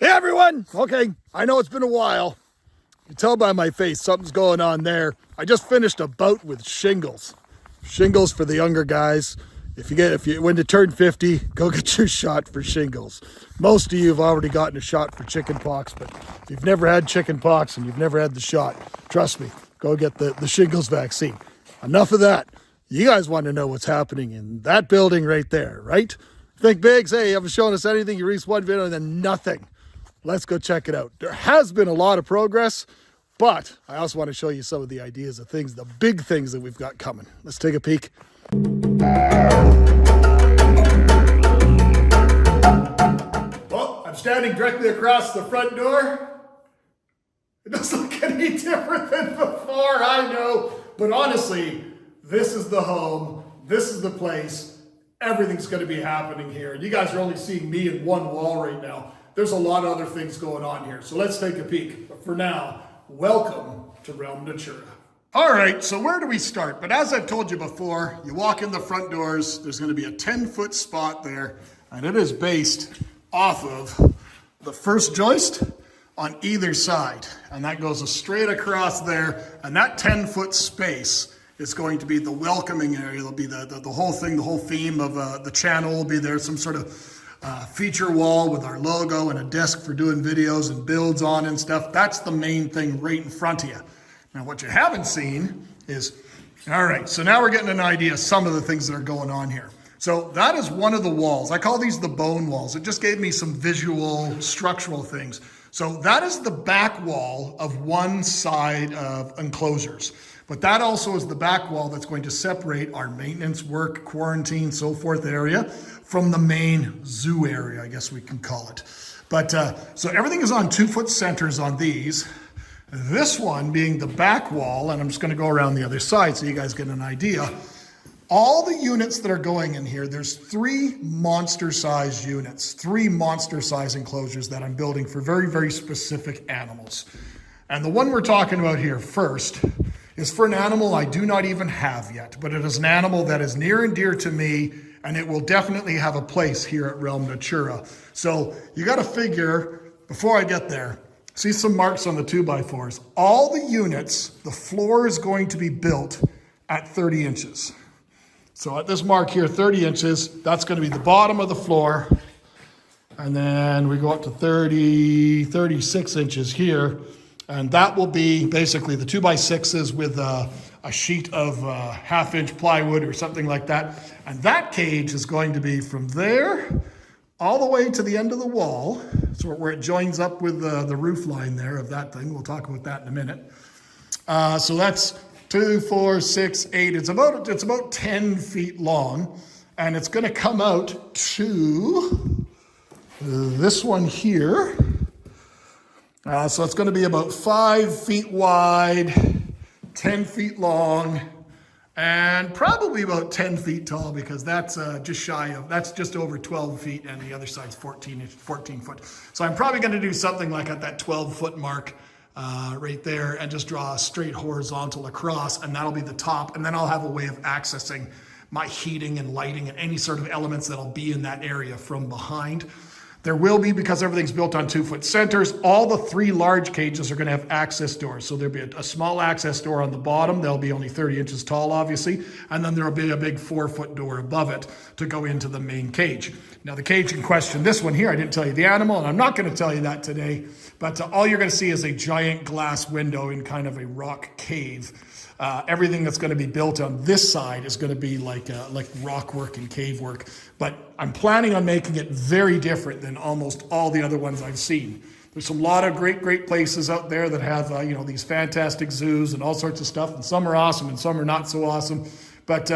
Hey everyone! Okay, I know it's been a while. You can tell by my face something's going on there. I just finished a bout with shingles. Shingles for the younger guys. When you turn 50, go get your shot for shingles. Most of you have already gotten a shot for chicken pox, but if you've never had chicken pox and you've never had the shot, trust me, go get the shingles vaccine. Enough of that. You guys want to know what's happening in that building right there, right? Think Biggs, hey, you haven't shown us anything. You released one video and then nothing. Let's go check it out. There has been a lot of progress, but I also want to show you some of the ideas of things, the big things that we've got coming. Let's take a peek. Well, I'm standing directly across the front door. It doesn't look any different than before, I know. But honestly, this is the home. This is the place. Everything's going to be happening here. And you guys are only seeing me in one wall right now. There's a lot of other things going on here. So let's take a peek. But for now, welcome to Realm Natura. All right, so where do we start? But as I've told you before, you walk in the front doors, there's going to be a 10-foot spot there, and it is based off of the first joist on either side. And that goes straight across there, and that 10-foot space is going to be the welcoming area. It'll be the whole thing, the whole theme of the channel will be there, some sort of feature wall with our logo and a desk for doing videos and builds on and stuff. That's the main thing right in front of you. Now, what you haven't seen is, all right, so now we're getting an idea of some of the things that are going on here. So that is one of the walls. I call these the bone walls. It just gave me some visual, structural things. So that is the back wall of one side of enclosures. But that also is the back wall that's going to separate our maintenance work, quarantine, so forth area from the main zoo area, I guess we can call it. But so everything is on 2-foot centers on these. This one being the back wall, and I'm just going to go around the other side so you guys get an idea. All the units that are going in here, there's 3 monster-sized units, 3 monster-sized enclosures that I'm building for very, very specific animals. And the one we're talking about here first is for an animal I do not even have yet, but it is an animal that is near and dear to me, and it will definitely have a place here at Realm Natura. So you got to figure, before I get there, see some marks on the 2x4s. All the units, the floor is going to be built at 30 inches. So at this mark here, 30 inches, that's going to be the bottom of the floor. And then we go up to 36 inches here. And that will be basically the 2x6s with a sheet of 1/2-inch plywood or something like that. And that cage is going to be from there all the way to the end of the wall, so where it joins up with the roof line there of that thing. We'll talk about that in a minute. So that's 2, 4, 6, 8. It's about 10 feet long, and it's going to come out to this one here. So it's going to be about 5 feet wide, 10 feet long, and probably about 10 feet tall, because that's that's just over 12 feet, and the other side's 14 foot. So I'm probably going to do something like at that 12-foot mark right there, and just draw a straight horizontal across, and that'll be the top. And then I'll have a way of accessing my heating and lighting and any sort of elements that'll be in that area from behind. There will be, because everything's built on 2-foot centers, all the 3 large cages are going to have access doors. So there'll be a small access door on the bottom. They'll be only 30 inches tall, obviously. And then there'll be a big 4-foot door above it to go into the main cage. Now, the cage in question, this one here, I didn't tell you the animal, and I'm not going to tell you that today. But all you're going to see is a giant glass window in kind of a rock cave. Everything that's going to be built on this side is going to be like rock work and cave work. But I'm planning on making it very different than almost all the other ones I've seen. There's a lot of great places out there that have these fantastic zoos and all sorts of stuff, and some are awesome and some are not so awesome. But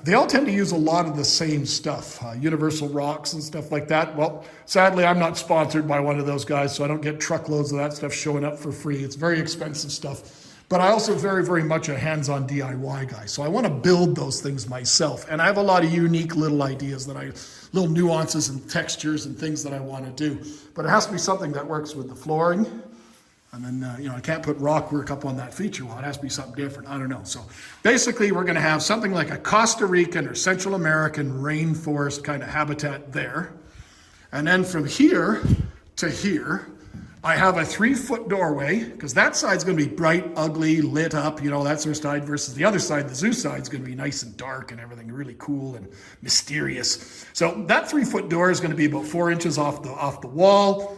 they all tend to use a lot of the same stuff, universal rocks and stuff like that. Well, sadly, I'm not sponsored by one of those guys, so I don't get truckloads of that stuff showing up for free. It's very expensive stuff. But I also very much a hands-on DIY guy. So I want to build those things myself. And I have a lot of unique little ideas little nuances and textures and things that I want to do. But it has to be something that works with the flooring. And then, I can't put rock work up on that feature wall. It has to be something different. I don't know. So basically, we're going to have something like a Costa Rican or Central American rainforest kind of habitat there. And then from here to here, I have a 3-foot doorway, because that side's going to be bright, ugly, lit up, you know, that sort of side, versus the other side, the zoo side's going to be nice and dark and everything really cool and mysterious. So that 3-foot door is going to be about 4 inches off the wall,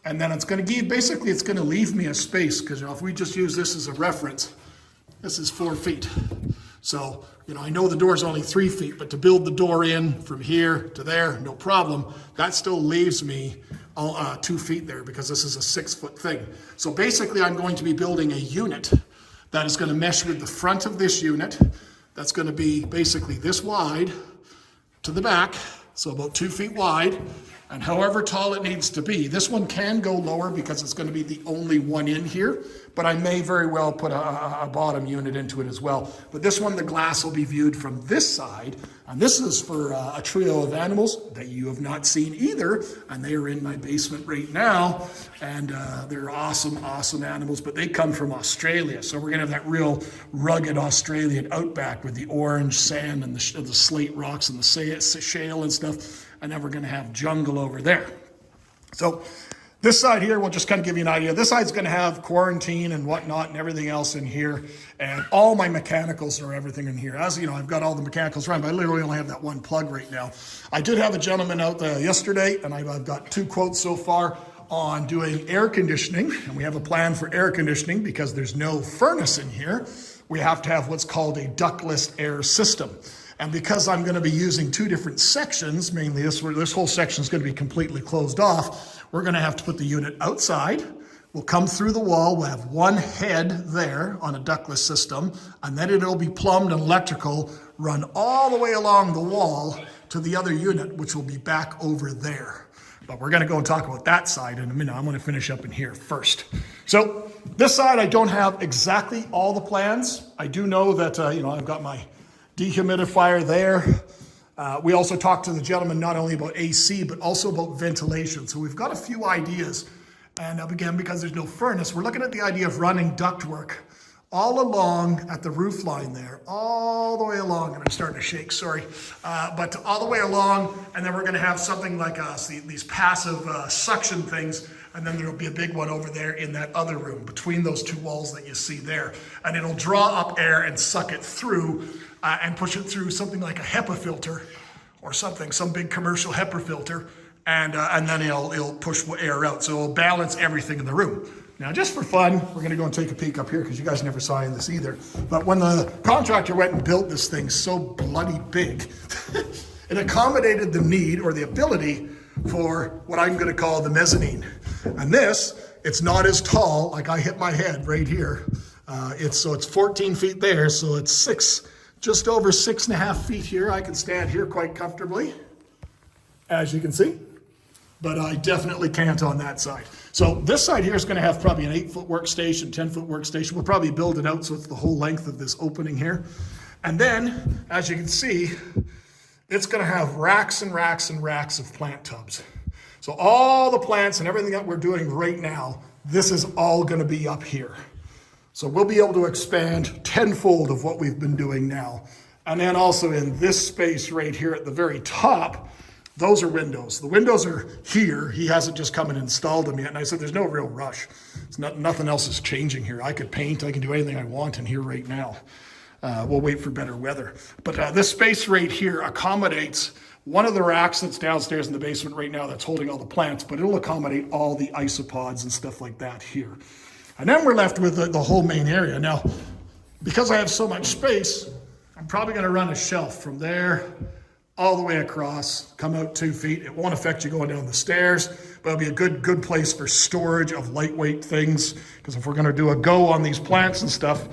and then it's going to give, basically it's going to leave me a space, because you know, if we just use this as a reference, this is 4 feet. So, you know, I know the door's only 3 feet, but to build the door in from here to there, no problem. That still leaves me 2 feet there, because this is a 6-foot thing. So basically I'm going to be building a unit that is going to mesh with the front of this unit. That's going to be basically this wide to the back, so about 2 feet wide, and however tall it needs to be. This one can go lower because it's going to be the only one in here, but I may very well put a bottom unit into it as well. But this one, the glass will be viewed from this side, and this is for a trio of animals that you have not seen either, and they are in my basement right now, and they're awesome, awesome animals, but they come from Australia, so we're going to have that real rugged Australian outback with the orange sand and the slate rocks and the shale and stuff, and then we're going to have jungle over there. So this side here will just kind of give you an idea. This side's going to have quarantine and whatnot and everything else in here. And all my mechanicals are everything in here. As you know, I've got all the mechanicals running, but I literally only have that one plug right now. I did have a gentleman out there yesterday, and I've got 2 quotes so far on doing air conditioning. And we have a plan for air conditioning because there's no furnace in here. We have to have what's called a ductless air system. And because I'm going to be using 2 different sections, mainly this whole section is going to be completely closed off, we're going to have to put the unit outside. We'll come through the wall. We'll have one head there on a ductless system, and then it'll be plumbed and electrical, run all the way along the wall to the other unit, which will be back over there. But we're going to go and talk about that side in a minute. I'm going to finish up in here first. So this side, I don't have exactly all the plans. I do know that, I've got my dehumidifier there. We also talked to the gentleman not only about AC, but also about ventilation. So we've got a few ideas. And again, because there's no furnace, we're looking at the idea of running ductwork all along at the roof line there, all the way along. And I'm starting to shake, sorry. But all the way along, and then we're going to have something like these passive suction things, and then there'll be a big one over there in that other room between those 2 walls that you see there. And it'll draw up air and suck it through and push it through something like a HEPA filter or something, some big commercial HEPA filter, and then it'll push air out. So it'll balance everything in the room. Now, just for fun, we're going to go and take a peek up here because you guys never saw this either. But when the contractor went and built this thing so bloody big, it accommodated the need or the ability for what I'm going to call the mezzanine. And this, it's not as tall, like I hit my head right here. It's 14 feet there, so it's just over 6.5 feet here. I can stand here quite comfortably, as you can see, but I definitely can't on that side. So this side here is going to have probably an 8-foot workstation, 10-foot workstation. We'll probably build it out so it's the whole length of this opening here. And then, as you can see, it's going to have racks and racks and racks of plant tubs. So all the plants and everything that we're doing right now, this is all going to be up here. So we'll be able to expand tenfold of what we've been doing now. And then also in this space right here at the very top, those are windows. The windows are here. He hasn't just come and installed them yet. And I said, there's no real rush. Nothing else is changing here. I could paint. I can do anything I want in here right now. We'll wait for better weather. But this space right here accommodates one of the racks that's downstairs in the basement right now that's holding all the plants, but it'll accommodate all the isopods and stuff like that here. And then we're left with the whole main area. Now, because I have so much space, I'm probably going to run a shelf from there all the way across, come out 2 feet. It won't affect you going down the stairs, but it'll be a good place for storage of lightweight things. Because if we're going to do a go on these plants and stuff,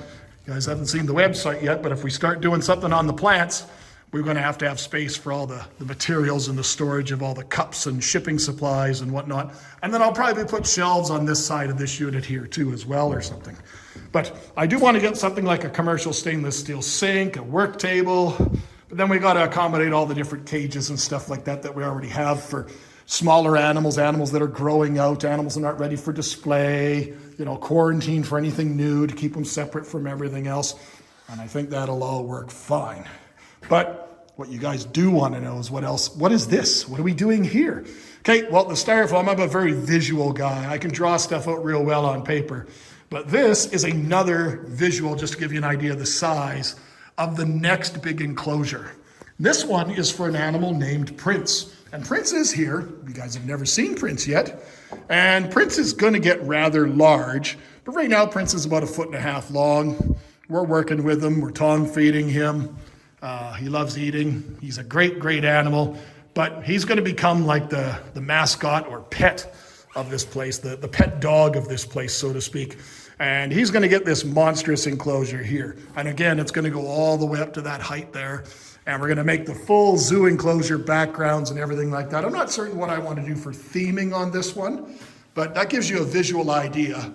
you guys haven't seen the website yet, but if we start doing something on the plants, we're going to have space for all the materials and the storage of all the cups and shipping supplies and whatnot. And then I'll probably put shelves on this side of this unit here too as well or something. But I do want to get something like a commercial stainless steel sink, a work table. But then we got to accommodate all the different cages and stuff like that we already have for smaller animals, animals that are growing out, animals that aren't ready for display, quarantine for anything new to keep them separate from everything else. And I think that'll all work fine. But what you guys do want to know is what is this? What are we doing here? Okay, well, the styrofoam, I'm a very visual guy. I can draw stuff out real well on paper. But this is another visual, just to give you an idea of the size of the next big enclosure. This one is for an animal named Prince. And Prince is here. You guys have never seen Prince yet. And Prince is going to get rather large. But right now, Prince is about 1.5 feet long. We're working with him. We're tongue feeding him. He loves eating. He's a great, great animal. But he's going to become like the mascot or pet of this place, the pet dog of this place, so to speak. And he's going to get this monstrous enclosure here. And again, it's going to go all the way up to that height there. And we're going to make the full zoo enclosure backgrounds and everything like that. I'm not certain what I want to do for theming on this one, but that gives you a visual idea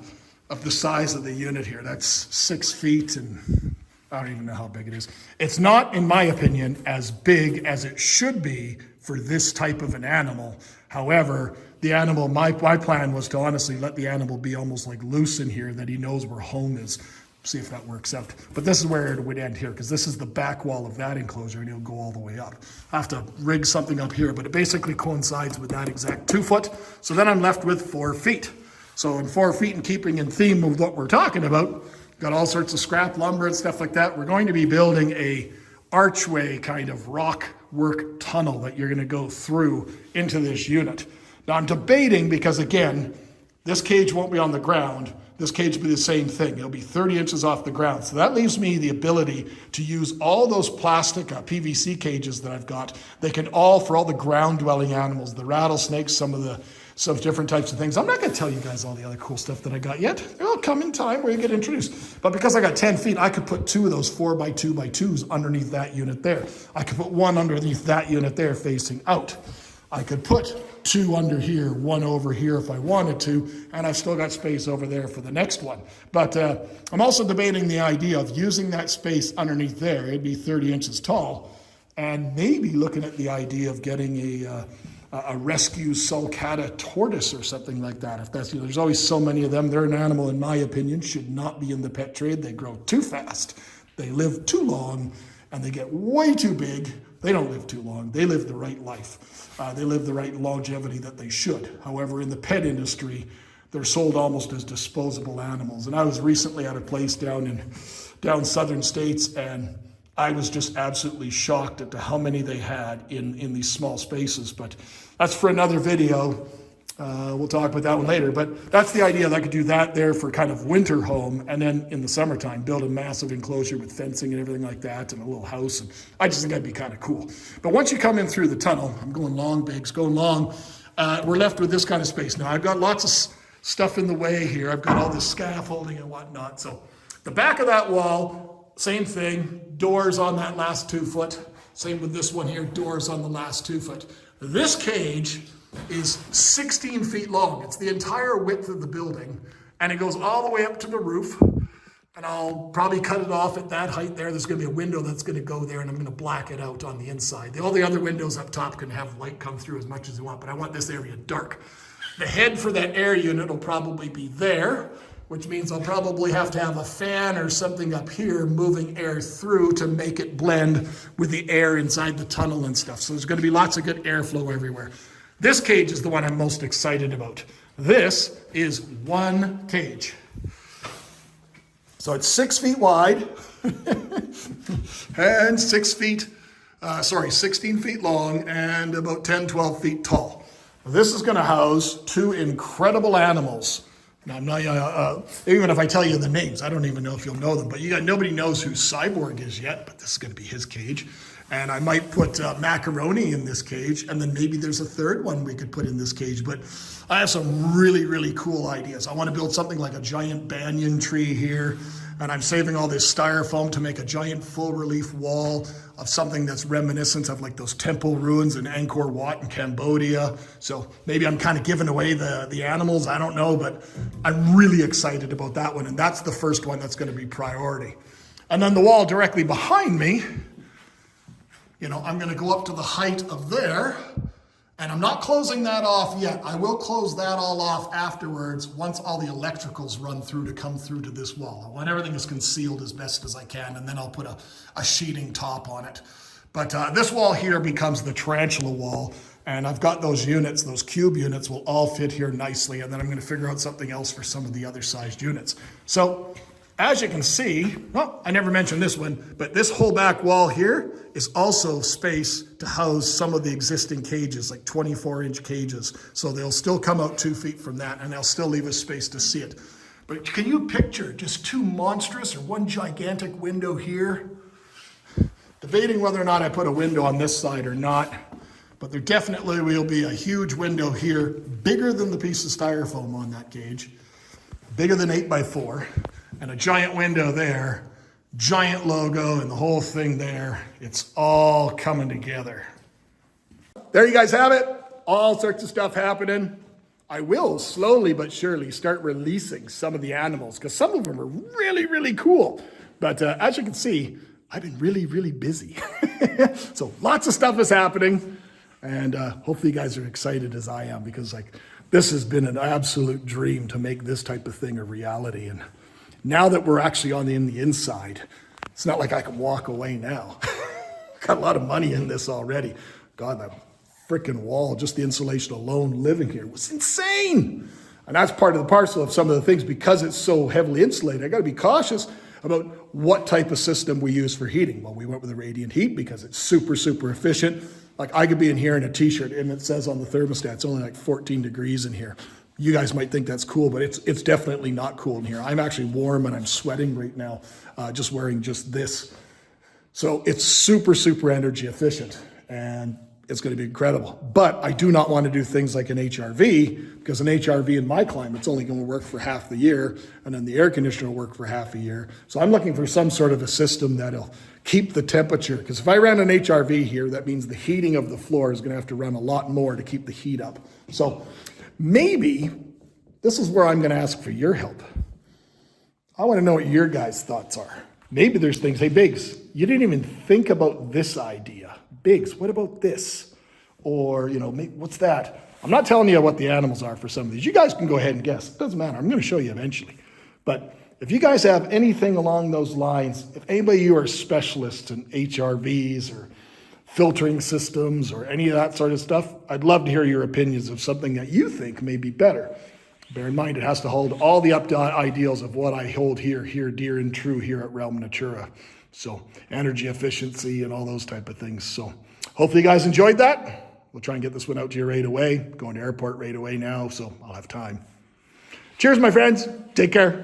of the size of the unit here. That's 6 feet, and I don't even know how big it is. It's not, in my opinion, as big as it should be for this type of an animal. However, the animal, my plan was to honestly let the animal be almost like loose in here, that he knows where home is. See if that works out. But this is where it would end here, because this is the back wall of that enclosure, and it'll go all the way up. I have to rig something up here, but it basically coincides with that exact 2 foot. So then I'm left with 4 feet. So in 4 feet, and keeping in theme with what we're talking about, got all sorts of scrap lumber and stuff like that. We're going to be building a archway kind of rock work tunnel that you're going to go through into this unit. Now I'm debating, because again, this cage won't be on the ground. This cage will be the same thing. It'll be 30 inches off the ground. So that leaves me the ability to use all those plastic PVC cages that I've got. They can all, for all the ground dwelling animals, the rattlesnakes, some different types of things. I'm not going to tell you guys all the other cool stuff that I got yet. It'll come in time where you get introduced. But because I got 10 feet, I could put 2 of those 4x2x2s underneath that unit there. I could put 1 underneath that unit there facing out. I could put 2 under here, 1 over here if I wanted to, and I've still got space over there for the next one. But I'm also debating the idea of using that space underneath there. It'd be 30 inches tall, and maybe looking at the idea of getting a rescue sulcata tortoise or something like that. If that's, there's always so many of them. They're an animal, in my opinion, should not be in the pet trade. They grow too fast, they live too long, and they get way too big. They don't live too long. They live the right life. They live the right longevity that they should. However, in the pet industry, they're sold almost as disposable animals. And I was recently at a place down southern states, and I was just absolutely shocked at how many they had in these small spaces. But that's for another video. We'll talk about that one later. But that's the idea, that I could do that there for kind of winter home, and then in the summertime build a massive enclosure with fencing and everything like that, and a little house. And I just think that'd be kind of cool. But once you come in through the tunnel, I'm going long, Biggs, going long, we're left with this kind of space. Now I've got lots of stuff in the way here. I've got all this scaffolding and whatnot. So the back of that wall, same thing, doors on that last 2 foot. Same with this one here, doors on the last 2 foot. This cage is 16 feet long. It's the entire width of the building, and it goes all the way up to the roof. And I'll probably cut it off at that height there. There's going to be a window that's going to go there, and I'm going to black it out on the inside. All the other windows up top can have light come through as much as you want, but I want this area dark. The head for that air unit will probably be there, which means I'll probably have to have a fan or something up here moving air through to make it blend with the air inside the tunnel and stuff. So there's going to be lots of good airflow everywhere. This cage is the one I'm most excited about. This is one cage. So it's 6 feet wide and 16 feet long and about 10, 12 feet tall. This is going to house 2 incredible animals. Now, I'm not, even if I tell you the names, I don't even know if you'll know them, but nobody knows who Cyborg is yet, but this is going to be his cage. And I might put Macaroni in this cage, and then maybe there's a third one we could put in this cage. But I have some really, really cool ideas. I want to build something like a giant banyan tree here, and I'm saving all this styrofoam to make a giant full relief wall of something that's reminiscent of like those temple ruins in Angkor Wat in Cambodia. So maybe I'm kind of giving away the animals, I don't know, but I'm really excited about that one, and that's the first one that's going to be priority. And then the wall directly behind me, I'm going to go up to the height of there, and I'm not closing that off yet. I will close that all off afterwards once all the electricals run through to come through to this wall. I want everything is concealed as best as I can, and then I'll put a sheeting top on it. But this wall here becomes the tarantula wall. And I've got those units, those cube units will all fit here nicely. And then I'm going to figure out something else for some of the other sized units. So as you can see, well, I never mentioned this one, but this whole back wall here is also space to house some of the existing cages, like 24-inch cages. So they'll still come out 2 feet from that, and they'll still leave us space to see it. But can you picture just two monstrous or one gigantic window here? Debating whether or not I put a window on this side or not, but there definitely will be a huge window here, bigger than the piece of styrofoam on that cage, bigger than 8x4, and a giant window there, giant logo, and the whole thing there. It's all coming together. There you guys have it. All sorts of stuff happening. I will slowly but surely start releasing some of the animals because some of them are really, really cool. But as you can see, I've been really, really busy. So lots of stuff is happening. And hopefully you guys are excited as I am because this has been an absolute dream to make this type of thing a reality. And now that we're actually in the inside, it's not like I can walk away now. Got a lot of money in this already. God, that freaking wall, just the insulation alone living here was insane. And that's part of the parcel of some of the things because it's so heavily insulated. I got to be cautious about what type of system we use for heating. Well, we went with a radiant heat because it's super, super efficient. Like I could be in here in a t-shirt and it says on the thermostat, it's only like 14 degrees in here. You guys might think that's cool, but it's definitely not cool in here. I'm actually warm and I'm sweating right now, just wearing just this. So it's super, super energy efficient and it's going to be incredible. But I do not want to do things like an HRV because an HRV in my climate's only going to work for half the year and then the air conditioner will work for half a year. So I'm looking for some sort of a system that'll keep the temperature because if I ran an HRV here, that means the heating of the floor is going to have to run a lot more to keep the heat up. So maybe this is where I'm going to ask for your help. I want to know what your guys' thoughts are. Maybe there's things, hey Biggs, you didn't even think about this idea. Biggs, what about this? Or, what's that? I'm not telling you what the animals are for some of these. You guys can go ahead and guess. It doesn't matter. I'm going to show you eventually. But if you guys have anything along those lines, if anybody of you are specialists in HRVs or filtering systems or any of that sort of stuff, I'd love to hear your opinions of something that you think may be better. Bear in mind, it has to hold all the ideals of what I hold here dear and true here at Realm Natura. So energy efficiency and all those type of things. So hopefully you guys enjoyed that. We'll try and get this one out to you right away. Going to airport right away now, so I'll have time. Cheers, my friends. Take care.